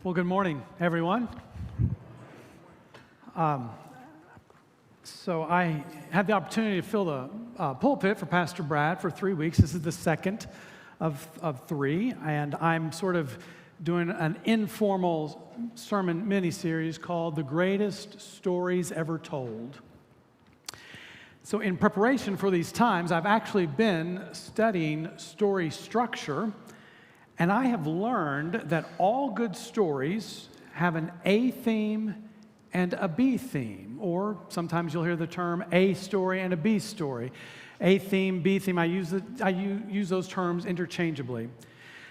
Well, good morning, everyone. So I had the opportunity to fill the pulpit for Pastor Brad for 3 weeks. This is the second of three, and I'm sort of doing an informal sermon mini-series called The Greatest Stories Ever Told. So in preparation for these times, I've actually been studying story structure, and I have learned that all good stories have an A theme and a B theme, or sometimes you'll hear the term A story and a B story. A theme, B theme, I use those terms interchangeably.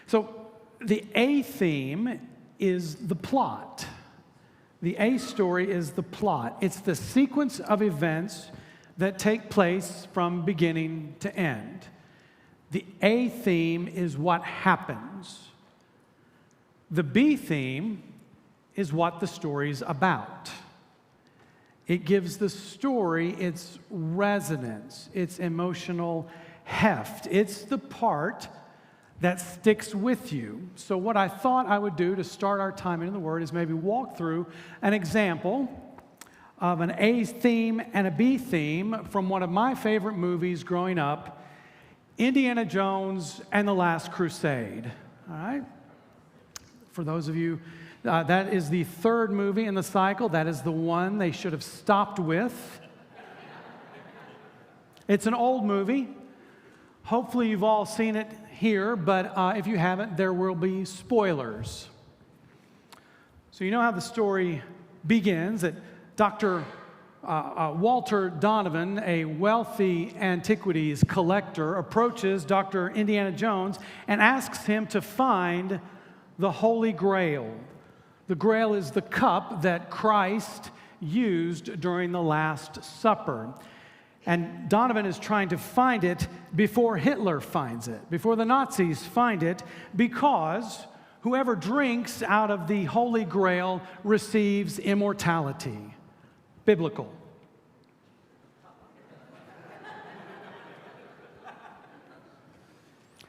So the A theme is the plot. The A story is the plot. It's the sequence of events that take place from beginning to end. The A theme is what happens. The B theme is what the story's about. It gives the story its resonance, its emotional heft. It's the part that sticks with you. So what I thought I would do to start our time in the Word is maybe walk through an example of an A theme and a B theme from one of my favorite movies growing up, Indiana Jones and the Last Crusade. All right? For those of you, that is the third movie in the cycle. That is the one they should have stopped with. It's an old movie. Hopefully you've all seen it here, but if you haven't, there will be spoilers. So you know how the story begins, that Dr. Walter Donovan, a wealthy antiquities collector, approaches Dr. Indiana Jones and asks him to find the Holy Grail. The Grail is the cup that Christ used during the Last Supper. And Donovan is trying to find it before Hitler finds it, before the Nazis find it, because whoever drinks out of the Holy Grail receives immortality. Biblical.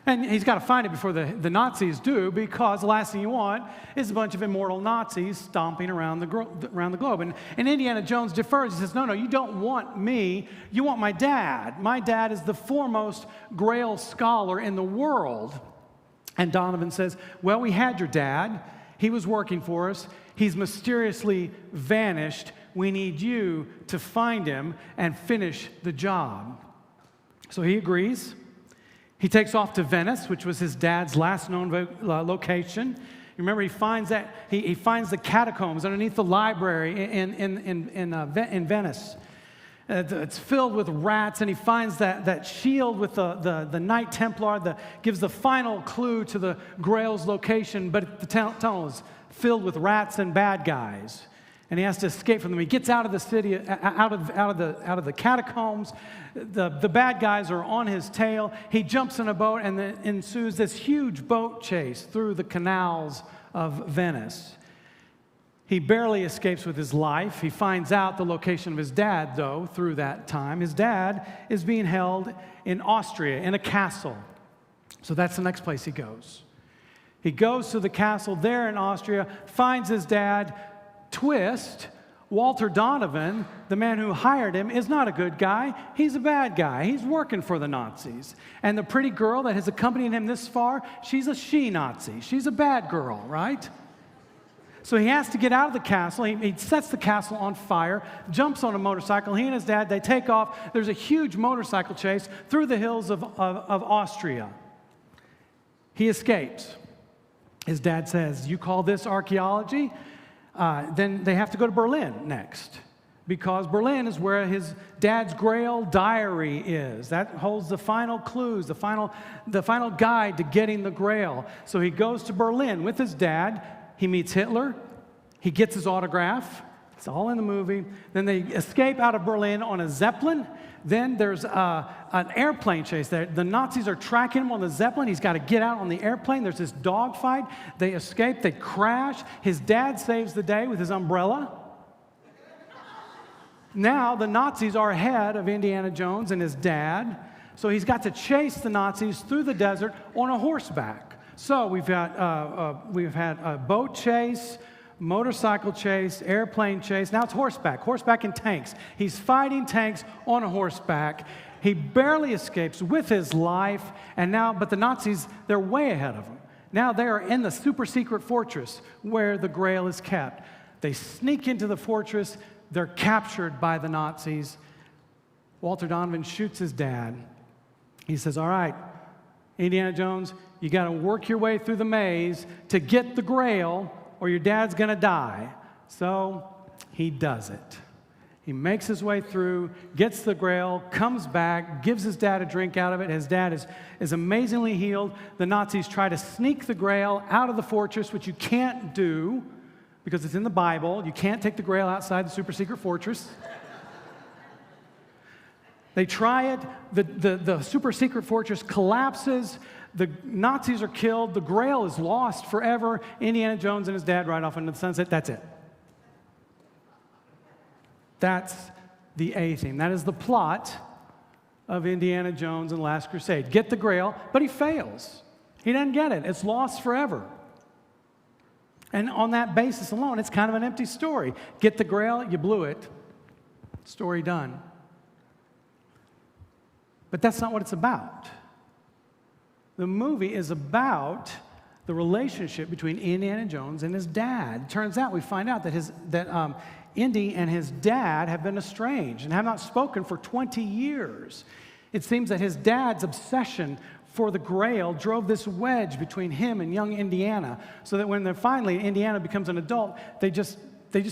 And he's got to find it before the Nazis do, because the last thing you want is a bunch of immortal Nazis stomping around the globe. And Indiana Jones defers. He says, no, you don't want me. You want my dad. My dad is the foremost Grail scholar in the world. And Donovan says, well, we had your dad. He was working for us. He's mysteriously vanished. We need you to find him and finish the job. So he agrees. He takes off to Venice, which was his dad's last known location. Remember, he finds the catacombs underneath the library in Venice. It's filled with rats, and he finds that shield with the Knight Templar that gives the final clue to the Grail's location, but the tunnel is filled with rats and bad guys. And he has to escape from them. He gets out of the city, out of the catacombs. The bad guys are on his tail. He jumps in a boat, and then ensues this huge boat chase through the canals of Venice. He barely escapes with his life. He finds out the location of his dad, though, through that time. His dad is being held in Austria in a castle. So that's the next place he goes. He goes to the castle there in Austria, finds his dad. Twist, Walter Donovan, the man who hired him, is not a good guy. He's a bad guy. He's working for the Nazis. And the pretty girl that has accompanied him this far, she's a she-Nazi. She's a bad girl, right? So he has to get out of the castle. He sets the castle on fire, jumps on a motorcycle. He and his dad, they take off. There's a huge motorcycle chase through the hills of Austria. He escapes. His dad says, you call this archaeology? Then they have to go to Berlin next, because Berlin is where his dad's Grail diary is. That holds the final clues, the final guide to getting the Grail. So he goes to Berlin with his dad. He meets Hitler. He gets his autograph. It's all in the movie. Then they escape out of Berlin on a Zeppelin. Then there's an airplane chase there. The Nazis are tracking him on the Zeppelin. He's got to get out on the airplane. There's this dogfight. They escape. They crash. His dad saves the day with his umbrella. Now the Nazis are ahead of Indiana Jones and his dad. So he's got to chase the Nazis through the desert on a horseback. So we've had a boat chase, motorcycle chase, airplane chase. Now it's horseback in tanks. He's fighting tanks on a horseback. He barely escapes with his life, but the Nazis, they're way ahead of him. Now they are in the super secret fortress where the Grail is kept. They sneak into the fortress. They're captured by the Nazis. Walter Donovan shoots his dad. He says, all right, Indiana Jones, you got to work your way through the maze to get the Grail, or your dad's going to die. So he does it. He makes his way through, gets the Grail, comes back, gives his dad a drink out of it. His dad is amazingly healed. The Nazis try to sneak the Grail out of the fortress, which you can't do because it's in the Bible. You can't take the Grail outside the super secret fortress. They try it. The super secret fortress collapses. The Nazis are killed. The Grail is lost forever. Indiana Jones and his dad ride off into the sunset. That's it. That's the A theme. That is the plot of Indiana Jones and the Last Crusade. Get the Grail, but he fails. He doesn't get it. It's lost forever. And on that basis alone, it's kind of an empty story. Get the Grail, you blew it. Story done. But that's not what it's about. The movie is about the relationship between Indiana Jones and his dad. Turns out, we find out that Indy and his dad have been estranged and have not spoken for 20 years. It seems that his dad's obsession for the Grail drove this wedge between him and young Indiana, so that when finally Indiana becomes an adult, they just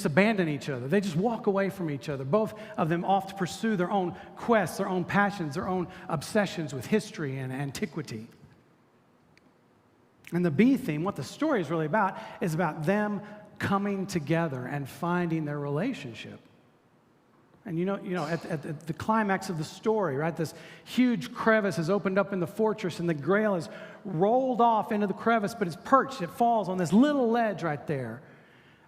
abandon each other. They just walk away from each other. Both of them off to pursue their own quests, their own passions, their own obsessions with history and antiquity. And the B theme, what the story is really about, is about them coming together and finding their relationship. And at the climax of the story, right, this huge crevice has opened up in the fortress, and the Grail is rolled off into the crevice, but it's perched. It falls on this little ledge right there.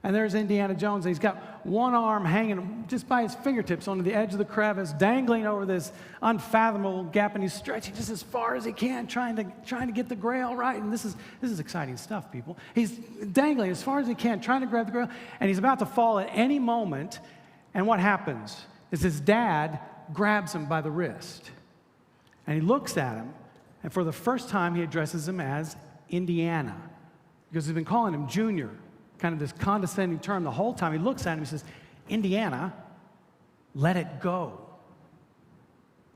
And there's Indiana Jones, and he's got one arm hanging just by his fingertips onto the edge of the crevice, dangling over this unfathomable gap, and he's stretching just as far as he can, trying to get the Grail right. And this is exciting stuff, people. He's dangling as far as he can, trying to grab the Grail, and he's about to fall at any moment. And what happens is his dad grabs him by the wrist, and he looks at him, and for the first time he addresses him as Indiana, because he's been calling him Junior, kind of this condescending term the whole time. He looks at him and says, Indiana, let it go.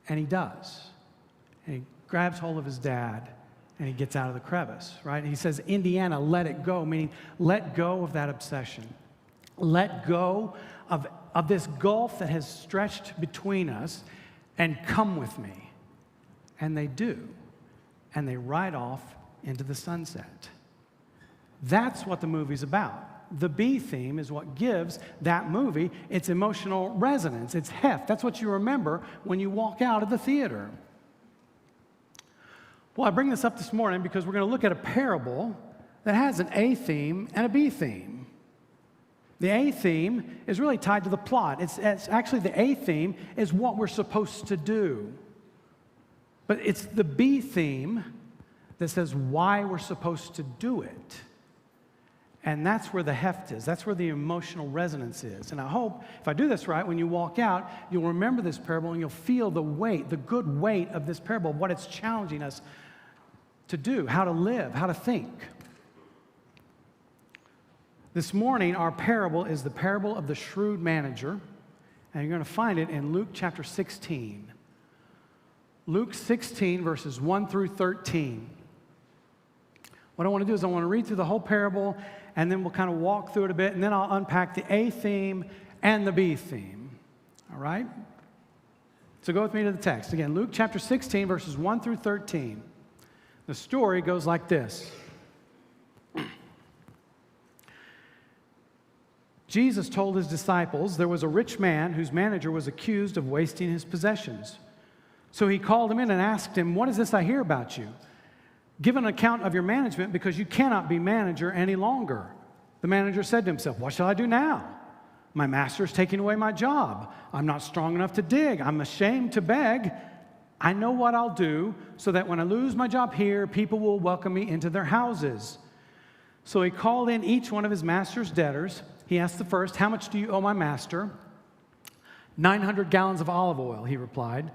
And he does. And he grabs hold of his dad, and he gets out of the crevice, right? And he says, Indiana, let it go, meaning let go of that obsession. Let go of this gulf that has stretched between us, and come with me. And they do. And they ride off into the sunset. That's what the movie's about. The B theme is what gives that movie its emotional resonance, its heft. That's what you remember when you walk out of the theater. Well, I bring this up this morning because we're going to look at a parable that has an A theme and a B theme. The A theme is really tied to the plot. It's actually the A theme is what we're supposed to do. But it's the B theme that says why we're supposed to do it. And that's where the heft is. That's where the emotional resonance is. And I hope, if I do this right, when you walk out, you'll remember this parable and you'll feel the weight, the good weight of this parable, what it's challenging us to do, how to live, how to think. This morning, our parable is the parable of the shrewd manager, and you're going to find it in Luke chapter 16. Luke 16, verses 1 through 13. What I want to do is I want to read through the whole parable, and then we'll kind of walk through it a bit, and then I'll unpack the A theme and the B theme. All right? So go with me to the text. Again, Luke chapter 16, verses 1 through 13. The story goes like this. Jesus told his disciples there was a rich man whose manager was accused of wasting his possessions. So he called him in and asked him, "What is this I hear about you? Give an account of your management, because you cannot be manager any longer." The manager said to himself, "What shall I do now? My master is taking away my job. I'm not strong enough to dig. I'm ashamed to beg. I know what I'll do so that when I lose my job here, people will welcome me into their houses. So he called in each one of his master's debtors. He asked the first, how much do you owe my master? 900 gallons of olive oil, he replied.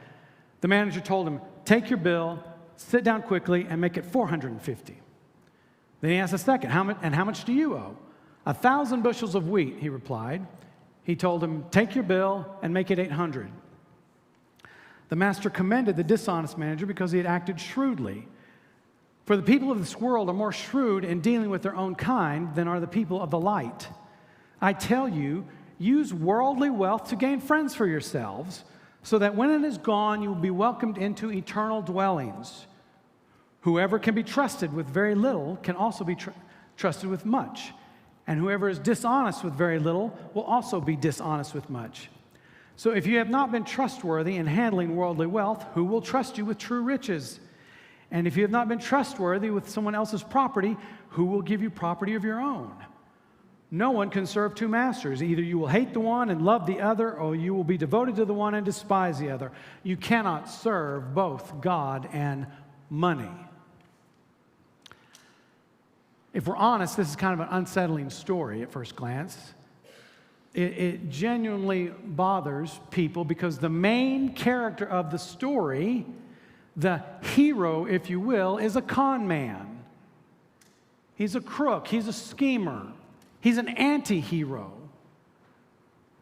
The manager told him, take your bill, sit down quickly, and make it 450. Then he asked the second, how much do you owe? 1,000 bushels of wheat, he replied. He told him, take your bill and make it 800. The master commended the dishonest manager because he had acted shrewdly. For the people of this world are more shrewd in dealing with their own kind than are the people of the light. I tell you, use worldly wealth to gain friends for yourselves, so that when it is gone, you will be welcomed into eternal dwellings. Whoever can be trusted with very little can also be trusted with much. And whoever is dishonest with very little will also be dishonest with much. So if you have not been trustworthy in handling worldly wealth, who will trust you with true riches? And if you have not been trustworthy with someone else's property, who will give you property of your own? No one can serve two masters. Either you will hate the one and love the other, or you will be devoted to the one and despise the other. You cannot serve both God and money. If we're honest, this is kind of an unsettling story at first glance. It genuinely bothers people because the main character of the story, the hero, if you will, is a con man. He's a crook. He's a schemer. He's an anti-hero.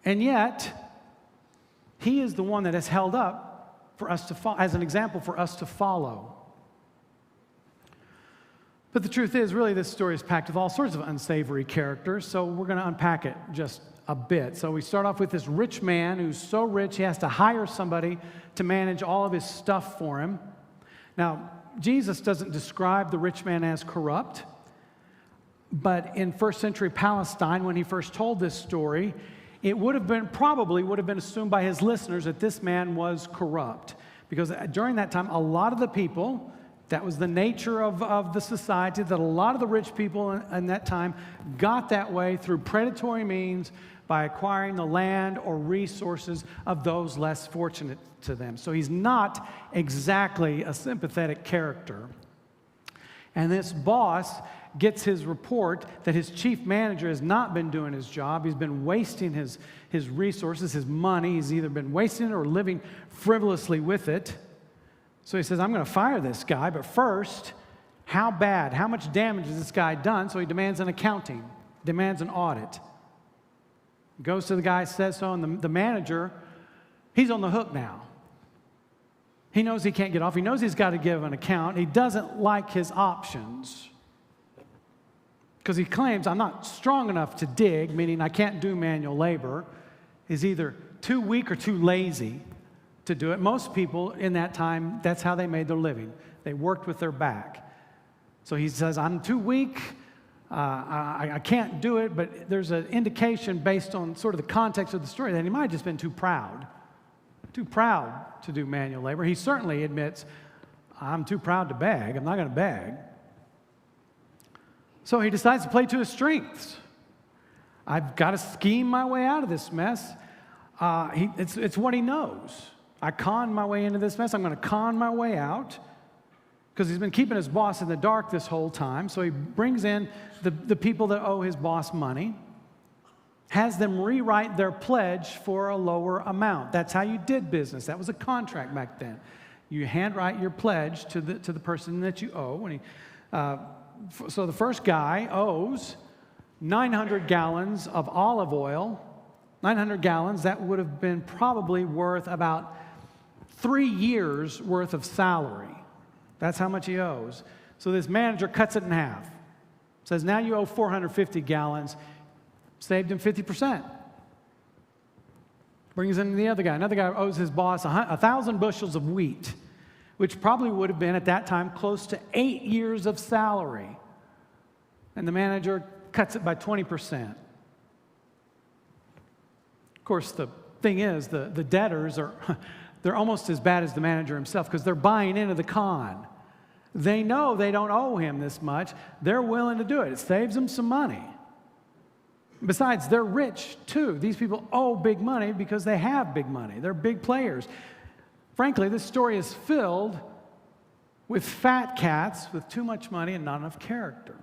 And yet, he is the one that is held up for us to as an example for us to follow. But the truth is, really, this story is packed with all sorts of unsavory characters, so we're going to unpack it just a bit. So we start off with this rich man who's so rich he has to hire somebody to manage all of his stuff for him. Now, Jesus doesn't describe the rich man as corrupt, but in first century Palestine, when he first told this story, it probably would have been assumed by his listeners that this man was corrupt. Because during that time, a lot of the people, that was the nature of the society, that a lot of the rich people in that time got that way through predatory means by acquiring the land or resources of those less fortunate to them. So he's not exactly a sympathetic character. And this boss gets his report that his chief manager has not been doing his job. He's been wasting his resources, his money. He's either been wasting it or living frivolously with it. So he says, I'm going to fire this guy, but first, how bad, how much damage has this guy done? So he demands an accounting, demands an audit. Goes to the guy, says so, and the manager, he's on the hook now. He knows he can't get off. He knows he's got to give an account. He doesn't like his options because he claims, I'm not strong enough to dig, meaning I can't do manual labor. He's either too weak or too lazy to do it. Most people in that time, that's how they made their living. They worked with their back. So he says, I'm too weak. I can't do it, but there's an indication based on sort of the context of the story that he might have just been too proud to do manual labor. He certainly admits, I'm too proud to beg. I'm not going to beg. So he decides to play to his strengths. I've got to scheme my way out of this mess. It's what he knows. I conned my way into this mess. I'm going to con my way out. Because he's been keeping his boss in the dark this whole time. So he brings in the people that owe his boss money, has them rewrite their pledge for a lower amount. That's how you did business. That was a contract back then. You handwrite your pledge to the person that you owe. So the first guy owes 900 gallons of olive oil. 900 gallons, that would have been probably worth about 3 years' worth of salary. That's how much he owes. So this manager cuts it in half. Says, now you owe 450 gallons. Saved him 50%. Brings in the other guy. Another guy owes his boss 1,000 bushels of wheat, which probably would have been, at that time, close to 8 years of salary. And the manager cuts it by 20%. Of course, the thing is, the debtors are... they're almost as bad as the manager himself because they're buying into the con. They know they don't owe him this much. They're willing to do it. It saves them some money. Besides, they're rich too. These people owe big money because they have big money. They're big players. Frankly, this story is filled with fat cats with too much money and not enough character.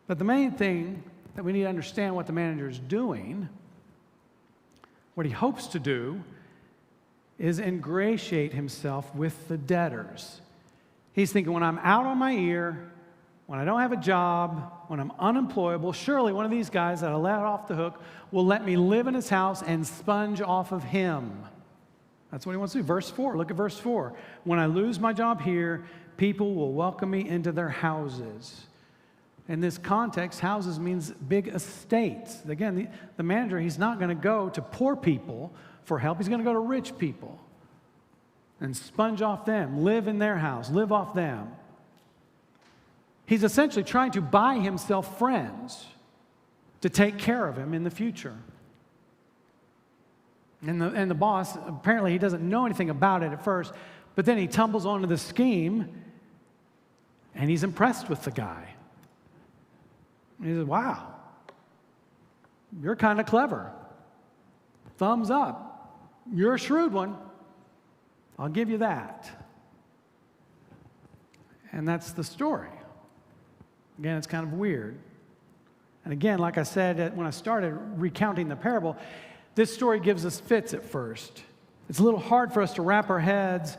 But the main thing that we need to understand what the manager is doing, what he hopes to do, is ingratiate himself with the debtors. He's thinking, when I'm out on my ear, when I don't have a job, when I'm unemployable, surely one of these guys that I let off the hook will let me live in his house and sponge off of him. That's what he wants to do. Verse 4, look at verse 4. When I lose my job here, people will welcome me into their houses. In this context, houses means big estates. Again, the manager, he's not going to go to poor people for help. He's going to go to rich people and sponge off them, live in their house, live off them. He's essentially trying to buy himself friends to take care of him in the future. And the boss, apparently he doesn't know anything about it at first, but then he tumbles onto the scheme, and he's impressed with the guy. He says, wow, you're kind of clever. Thumbs up. You're a shrewd one. I'll give you that. And that's the story. Again, it's kind of weird. And again, like I said when I started recounting the parable, this story gives us fits at first. It's a little hard for us to wrap our heads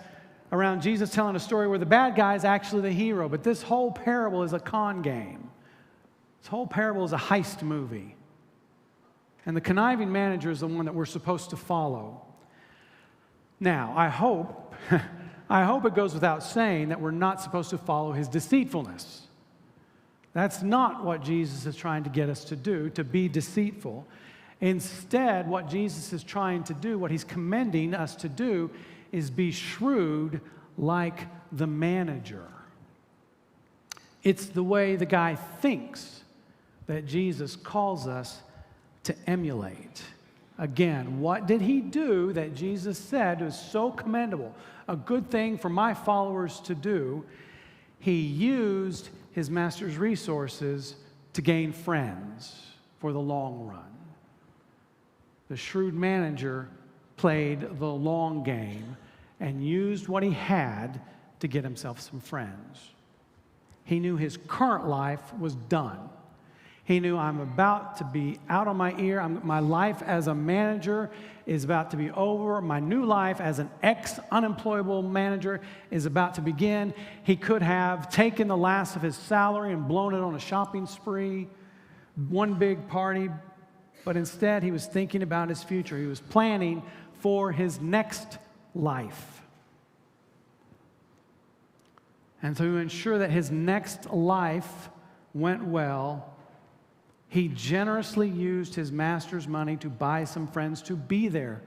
around Jesus telling a story where the bad guy is actually the hero, but this whole parable is a con game. This whole parable is a heist movie. And the conniving manager is the one that we're supposed to follow. Now, I hope it goes without saying that we're not supposed to follow his deceitfulness. That's not what Jesus is trying to get us to do, to be deceitful. Instead, what Jesus is trying to do, what he's commending us to do, is be shrewd like the manager. It's the way the guy thinks that Jesus calls us to emulate. Again, what did he do that Jesus said was so commendable, a good thing for my followers to do? He used his master's resources to gain friends for the long run. The shrewd manager played the long game and used what he had to get himself some friends. He knew his current life was done. He knew, I'm about to be out on my ear. My life as a manager is about to be over. My new life as an ex-unemployable manager is about to begin. He could have taken the last of his salary and blown it on a shopping spree, one big party, but instead he was thinking about his future. He was planning for his next life. And to ensure that his next life went well, he generously used his master's money to buy some friends to be there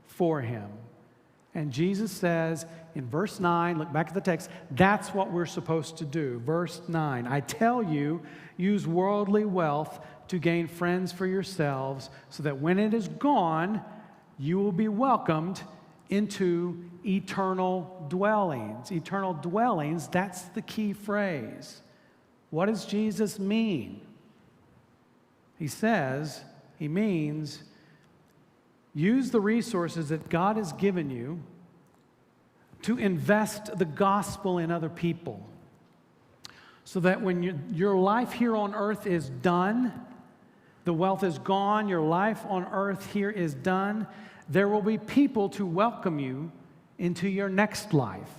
for him. And Jesus says in verse 9, look back at the text, that's what we're supposed to do. Verse 9, I tell you, use worldly wealth to gain friends for yourselves, so that when it is gone, you will be welcomed into eternal dwellings. Eternal dwellings, that's the key phrase. What does Jesus mean? He means, use the resources that God has given you to invest the gospel in other people. So that when your life here on earth is done, the wealth is gone, your life on earth here is done, there will be people to welcome you into your next life.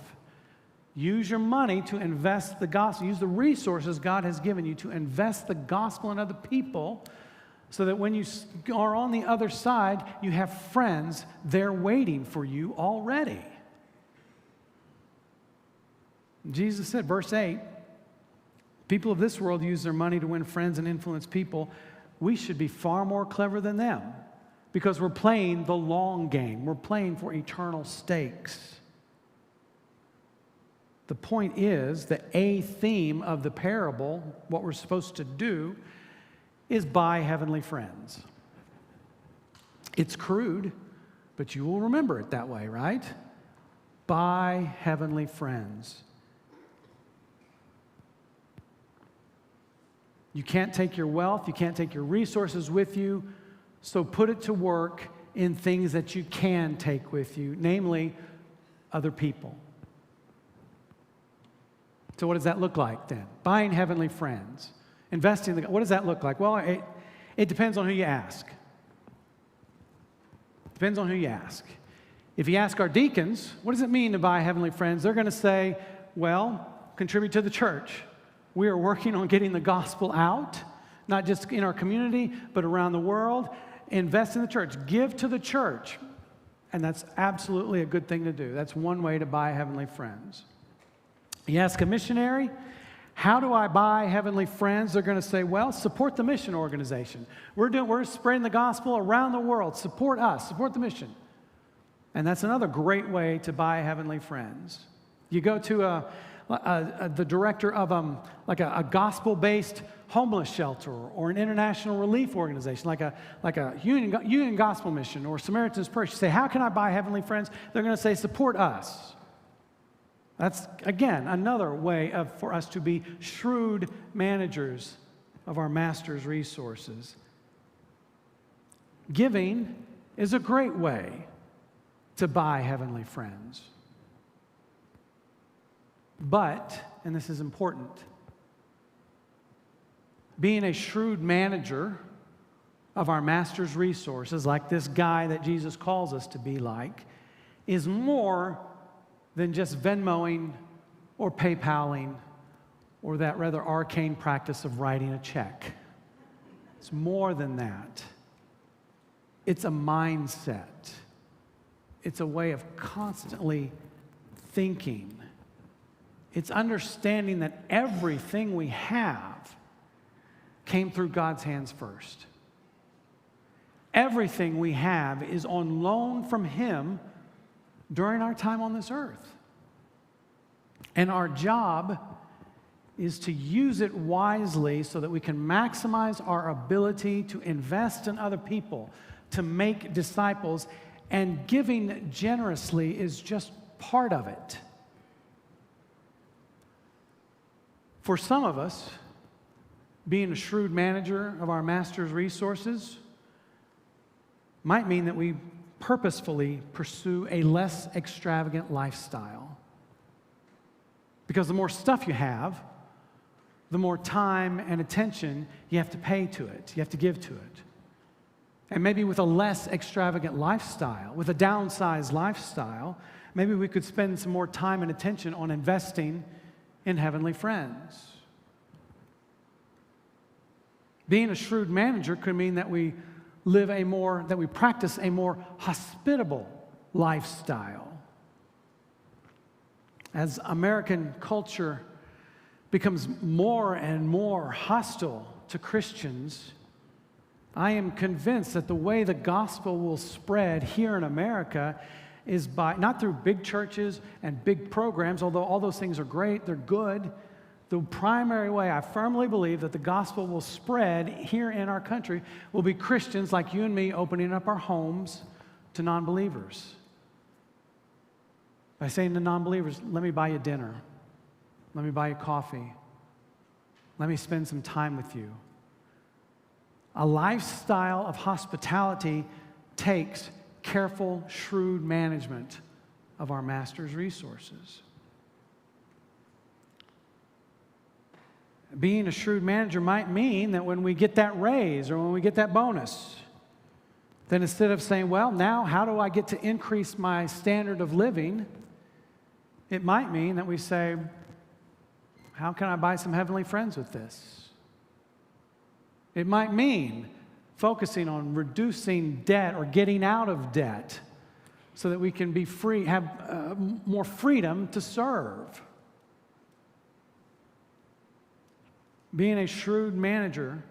Use your money to invest the gospel. Use the resources God has given you to invest the gospel in other people, so that when you are on the other side, you have friends there waiting for you already. Jesus said, verse 8, people of this world use their money to win friends and influence people. We should be far more clever than them, because we're playing the long game. We're playing for eternal stakes. The point is, the A theme of the parable, what we're supposed to do, is buy heavenly friends. It's crude, but you will remember it that way, right? Buy heavenly friends. You can't take your wealth, you can't take your resources with you, so put it to work in things that you can take with you, namely other people. So what does that look like then? Buying heavenly friends. Investing, what does that look like? Well, it depends on who you ask. Depends on who you ask. If you ask our deacons, what does it mean to buy heavenly friends? They're going to say, well, contribute to the church. We are working on getting the gospel out, not just in our community, but around the world. Invest in the church. Give to the church. And that's absolutely a good thing to do. That's one way to buy heavenly friends. You ask a missionary, how do I buy heavenly friends? They're going to say, well, support the mission organization. We're spreading the gospel around the world. Support us. Support the mission. And that's another great way to buy heavenly friends. You go to the director of a gospel-based homeless shelter or an international relief organization, like a union gospel mission or Samaritan's Purse. You say, how can I buy heavenly friends? They're going to say, support us. That's, again, another way for us to be shrewd managers of our master's resources. Giving is a great way to buy heavenly friends. But, and this is important, being a shrewd manager of our master's resources, like this guy that Jesus calls us to be like, is more than just Venmoing or PayPaling or that rather arcane practice of writing a check. It's more than that. It's a mindset. It's a way of constantly thinking. It's understanding that everything we have came through God's hands first. Everything we have is on loan from Him during our time on this earth. And our job is to use it wisely so that we can maximize our ability to invest in other people, to make disciples, and giving generously is just part of it. For some of us, being a shrewd manager of our master's resources might mean that we purposefully pursue a less extravagant lifestyle. Because the more stuff you have, the more time and attention you have to pay to it, you have to give to it. And maybe with a less extravagant lifestyle, with a downsized lifestyle, maybe we could spend some more time and attention on investing in heavenly friends. Being a shrewd manager could mean that we practice a more hospitable lifestyle. As American culture becomes more and more hostile to Christians, I am convinced that the way the gospel will spread here in America is by, not through big churches and big programs, although all those things are great, they're good. The primary way I firmly believe that the gospel will spread here in our country will be Christians like you and me opening up our homes to non-believers. By saying to non-believers, let me buy you dinner. Let me buy you coffee. Let me spend some time with you. A lifestyle of hospitality takes careful, shrewd management of our master's resources. Being a shrewd manager might mean that when we get that raise or when we get that bonus, then instead of saying, well, now how do I get to increase my standard of living? It might mean that we say, how can I buy some heavenly friends with this? It might mean focusing on reducing debt or getting out of debt so that we can be free, have more freedom to serve. Being a shrewd manager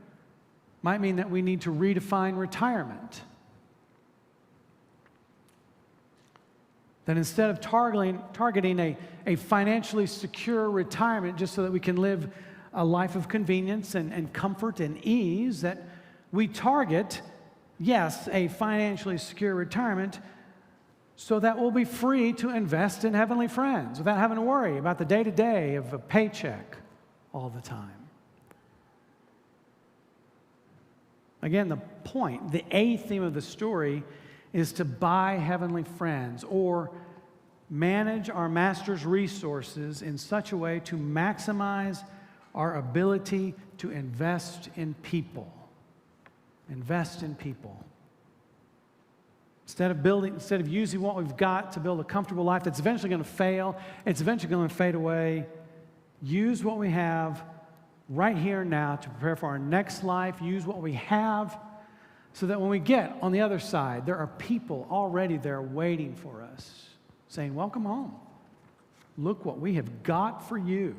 might mean that we need to redefine retirement. That instead of targeting a financially secure retirement just so that we can live a life of convenience and comfort and ease, that we target, yes, a financially secure retirement so that we'll be free to invest in heavenly friends without having to worry about the day-to-day of a paycheck all the time. Again, the point, the A theme of the story is to buy heavenly friends or manage our master's resources in such a way to maximize our ability to invest in people. Invest in people. Instead of using what we've got to build a comfortable life that's eventually going to fail, it's eventually going to fade away, use what we have right here and now to prepare for our next life. Use what we have so that when we get on the other side, there are people already there waiting for us, saying, welcome home. Look what we have got for you.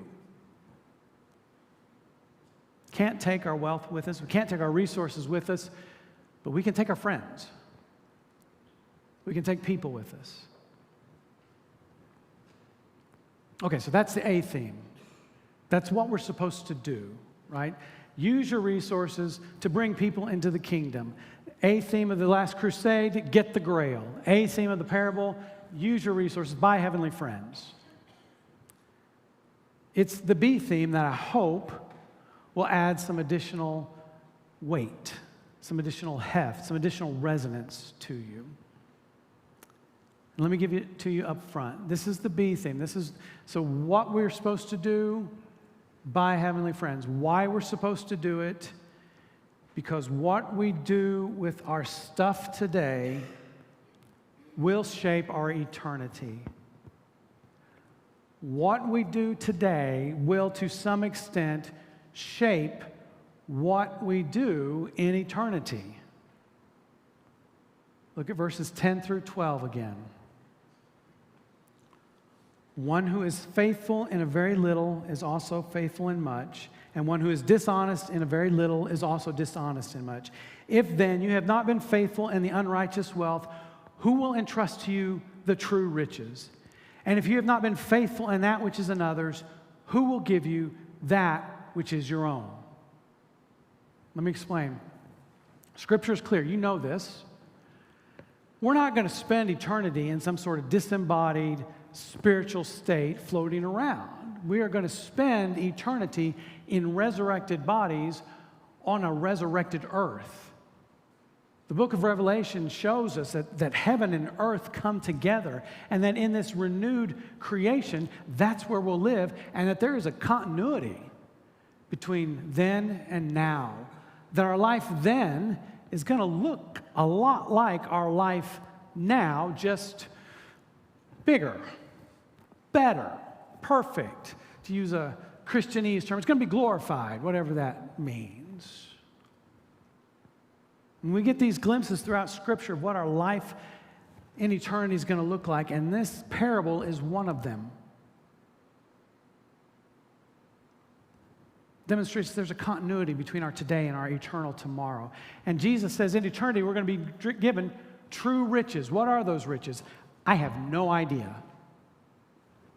Can't take our wealth with us. We can't take our resources with us, but we can take our friends. We can take people with us. Okay, so that's the A theme. That's what we're supposed to do, right? Use your resources to bring people into the kingdom. A theme of the last crusade, get the grail. A theme of the parable, use your resources, buy heavenly friends. It's the B theme that I hope will add some additional weight, some additional heft, some additional resonance to you. Let me give it to you up front. This is the B theme. So what we're supposed to do, buy heavenly friends. Why we're supposed to do it? Because what we do with our stuff today will shape our eternity. What we do today will, to some extent, shape what we do in eternity. Look at verses 10 through 12 again. One who is faithful in a very little is also faithful in much, and one who is dishonest in a very little is also dishonest in much. If then you have not been faithful in the unrighteous wealth, who will entrust to you the true riches? And if you have not been faithful in that which is another's, who will give you that which is your own? Let me explain. Scripture is clear. You know this. We're not going to spend eternity in some sort of disembodied spiritual state floating around. We are going to spend eternity in resurrected bodies on a resurrected earth. The book of Revelation shows us that heaven and earth come together, and that in this renewed creation, that's where we'll live, and that there is a continuity between then and now. That our life then is going to look a lot like our life now, just bigger, better, perfect, to use a Christianese term. It's going to be glorified, whatever that means. And we get these glimpses throughout Scripture of what our life in eternity is going to look like, and this parable is one of them. Demonstrates there's a continuity between our today and our eternal tomorrow. And Jesus says in eternity we're going to be given true riches. What are those riches? I have no idea.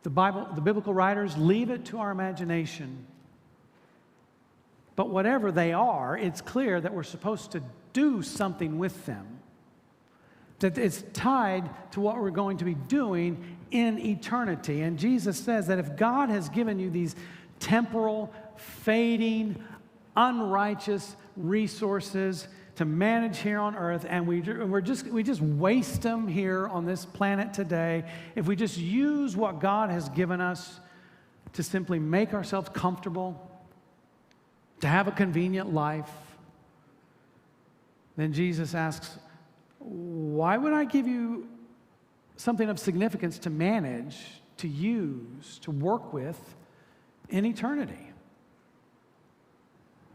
The biblical writers leave it to our imagination. But whatever they are, it's clear that we're supposed to do something with them. That it's tied to what we're going to be doing in eternity. And Jesus says that if God has given you these temporal, fading, unrighteous resources to manage here on earth, and we just waste them here on this planet today, if we just use what God has given us to simply make ourselves comfortable, to have a convenient life, then Jesus asks, why would I give you something of significance to manage, to use, to work with in eternity?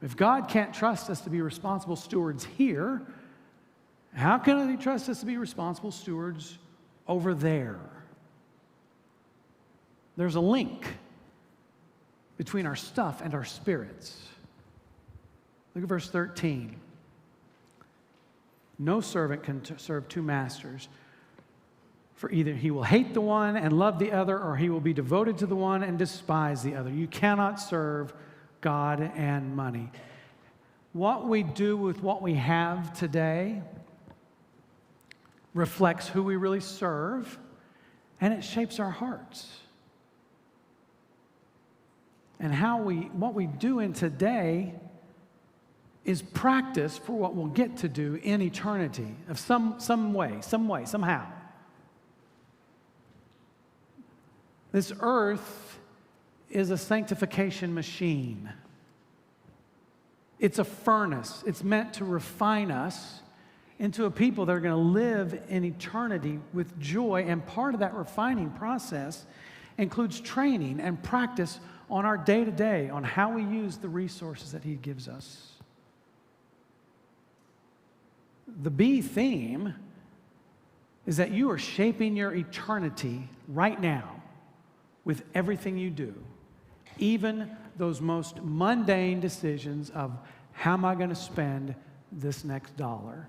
If God can't trust us to be responsible stewards here, how can He trust us to be responsible stewards over there? There's a link between our stuff and our spirits. Look at verse 13. No servant can serve two masters, for either he will hate the one and love the other, or he will be devoted to the one and despise the other. You cannot serve God and money. What we do with what we have today reflects who we really serve, and it shapes our hearts. And what we do in today is practice for what we'll get to do in eternity of some way, somehow. This earth is a sanctification machine. It's a furnace. It's meant to refine us into a people that are going to live in eternity with joy, and part of that refining process includes training and practice on our day-to-day, on how we use the resources that He gives us. The B theme is that you are shaping your eternity right now with everything you do, even those most mundane decisions of how am I going to spend this next dollar.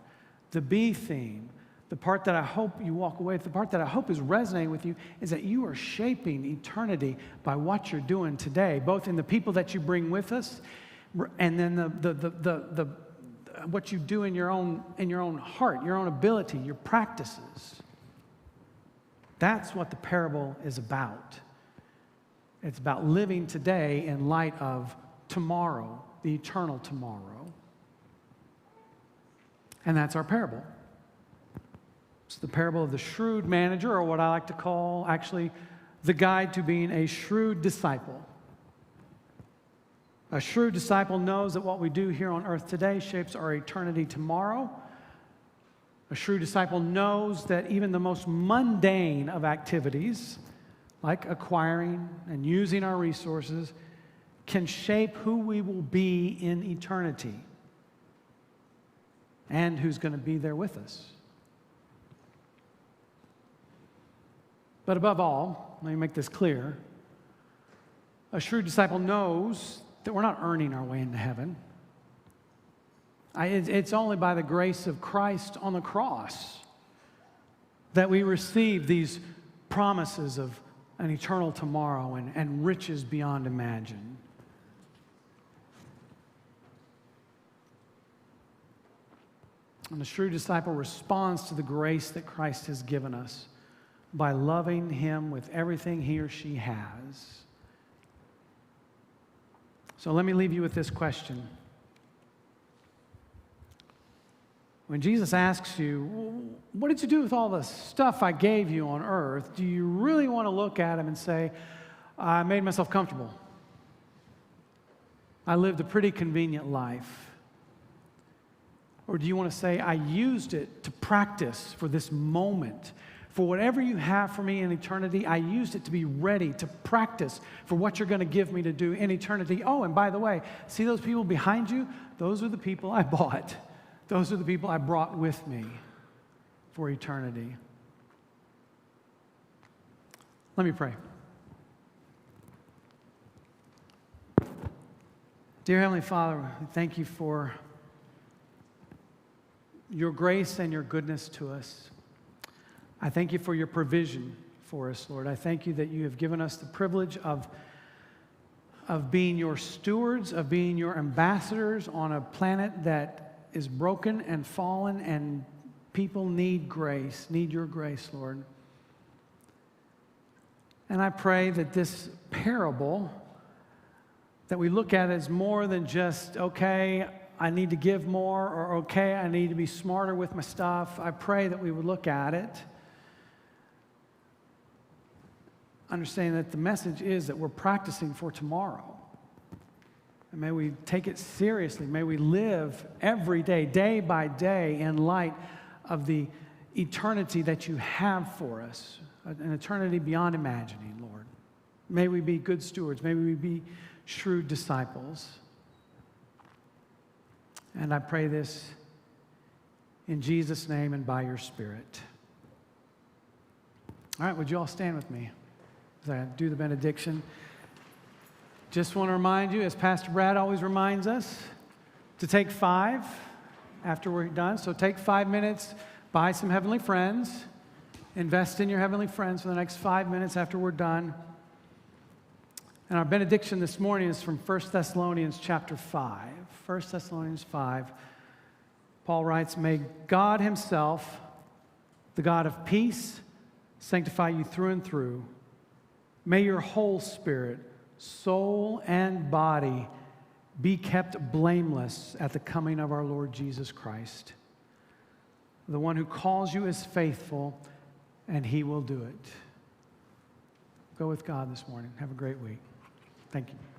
The B theme, the part that I hope you walk away with, the part that I hope is resonating with you, is that you are shaping eternity by what you're doing today, both in the people that you bring with us, and then the what you do in your own heart, your own ability, your practices. That's what the parable is about. It's about living today in light of tomorrow, the eternal tomorrow. And that's our parable. It's the parable of the shrewd manager, or what I like to call, actually, the guide to being a shrewd disciple. A shrewd disciple knows that what we do here on earth today shapes our eternity tomorrow. A shrewd disciple knows that even the most mundane of activities, like acquiring and using our resources, can shape who we will be in eternity and who's going to be there with us. But above all, let me make this clear, a shrewd disciple knows that we're not earning our way into heaven. It's only by the grace of Christ on the cross that we receive these promises of an eternal tomorrow and riches beyond imagine. And the shrewd disciple responds to the grace that Christ has given us by loving Him with everything he or she has. So let me leave you with this question. When Jesus asks you, what did you do with all the stuff I gave you on earth? Do you really want to look at Him and say, I made myself comfortable. I lived a pretty convenient life. Or do you want to say, I used it to practice for this moment? For whatever you have for me in eternity, I used it to be ready to practice for what you're going to give me to do in eternity. Oh, and by the way, see those people behind you? Those are the people I bought. Those are the people I brought with me for eternity. Let me pray. Dear Heavenly Father, thank you for your grace and your goodness to us. I thank you for your provision for us, Lord. I thank you that you have given us the privilege of being your stewards, of being your ambassadors on a planet that is broken and fallen, and people need grace, need your grace, Lord. And I pray that this parable that we look at as more than just, okay, I need to give more, or okay, I need to be smarter with my stuff. I pray that we would look at it understanding that the message is that we're practicing for tomorrow. And may we take it seriously. May we live every day, day by day, in light of the eternity that you have for us, an eternity beyond imagining, Lord. May we be good stewards. May we be shrewd disciples. And I pray this in Jesus' name and by your Spirit. All right, would you all stand with me as I do the benediction? Just want to remind you, as Pastor Brad always reminds us, to take 5 after we're done. So take 5 minutes, buy some heavenly friends, invest in your heavenly friends for the next 5 minutes after we're done. And our benediction this morning is from 1 Thessalonians chapter 5. 1 Thessalonians 5. Paul writes, "May God himself, the God of peace, sanctify you through and through. May your whole spirit, soul, and body be kept blameless at the coming of our Lord Jesus Christ. The one who calls you is faithful, and he will do it. Go with God this morning. Have a great week. Thank you.